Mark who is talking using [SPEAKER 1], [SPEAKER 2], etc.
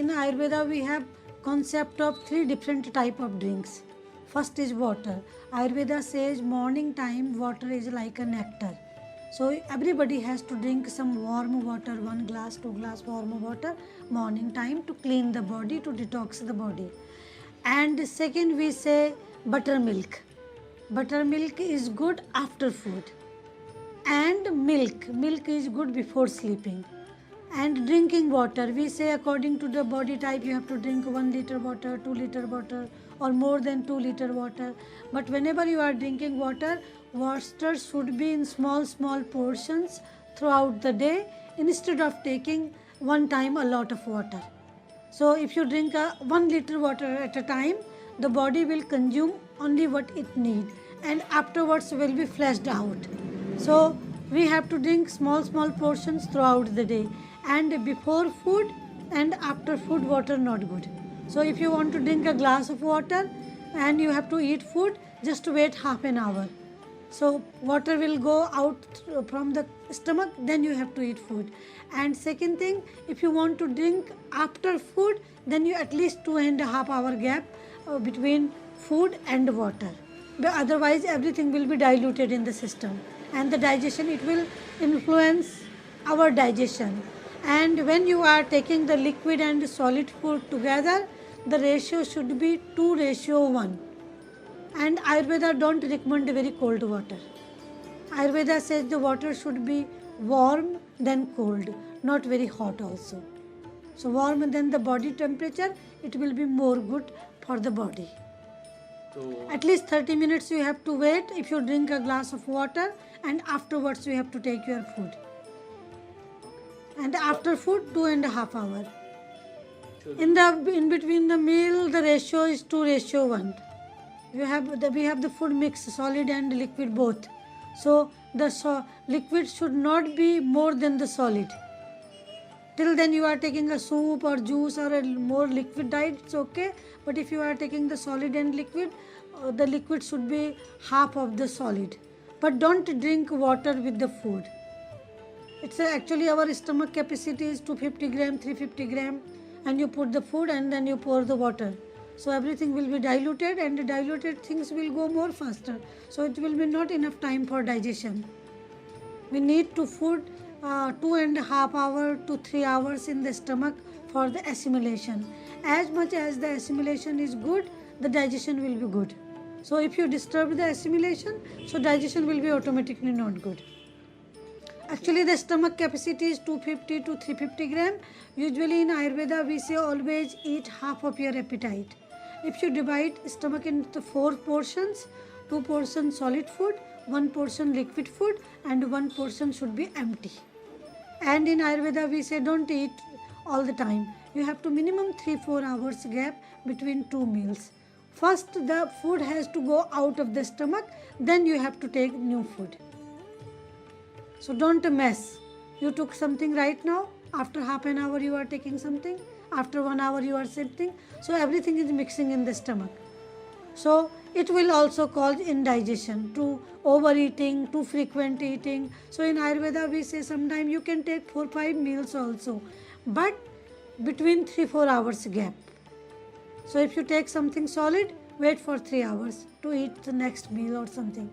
[SPEAKER 1] in Ayurveda we have concept of 3 different type of drinks. First is water. Ayurveda says morning time water is like a nectar. So everybody has to drink some warm water, 1 glass, 2 glass warm water morning time to clean the body, to detox the body. And second we say buttermilk. Buttermilk is good after food. And milk is good before sleeping. And drinking water, we say according to the body type you have to drink 1 liter water, 2 liter water, or more than 2 liter water. But whenever you are drinking water, water should be in small portions throughout the day instead of taking one time a lot of water. So if you drink 1 liter water at a time, the body will consume only what it needs and afterwards will be flushed out. So we have to drink small portions throughout the day, and before food and after food water not good. So if you want to drink a glass of water and you have to eat food, just wait half an hour. So water will go out from the stomach, then you have to eat food. And second thing, if you want to drink after food, then you at least 2.5 hour gap between food and water. But otherwise everything will be diluted in the system, and the digestion, it will influence our digestion. And when you are taking the liquid and solid food together, the ratio should be 2:1. And Ayurveda don't recommend very cold water. Ayurveda says the water should be warm then cold, not very hot also. So warm than the body temperature, it will be more good for the body. So at least 30 minutes you have to wait if you drink a glass of water, and afterwards you have to take your food. And after food 2.5 hours. In between the meal, the ratio is 2:1. We have the food mix, solid and liquid both. So the liquid should not be more than the solid. Till then you are taking a soup or juice or a more liquid diet, it's okay. But if you are taking the solid and liquid, the liquid should be half of the solid. But don't drink water with the food. It's actually our stomach capacity is 250 gram, 350 gram, and you put the food and then you pour the water. So everything will be diluted, and the diluted things will go more faster. So it will be not enough time for digestion. We need to food 2.5 hours to 3 hours in the stomach for the assimilation. As much as the assimilation is good, the digestion will be good. So if you disturb the assimilation, so digestion will be automatically not good. Actually the stomach capacity is 250 to 350 gram. Usually in Ayurveda we say always eat half of your appetite. If you divide stomach into 4 portions, 2 portions solid food, 1 portion liquid food, and 1 portion should be empty. And in Ayurveda we say don't eat all the time. You have to minimum 3-4 hours gap between 2 meals. First the food has to go out of the stomach, then you have to take new food. So don't mess. You took something right now, after half an hour you are taking something, after 1 hour you are sitting. So everything is mixing in the stomach. So it will also cause indigestion, to overeating, too frequent eating. So in Ayurveda we say sometimes you can take 4-5 meals also, but between 3-4 hours gap. So if you take something solid, wait for 3 hours to eat the next meal or something.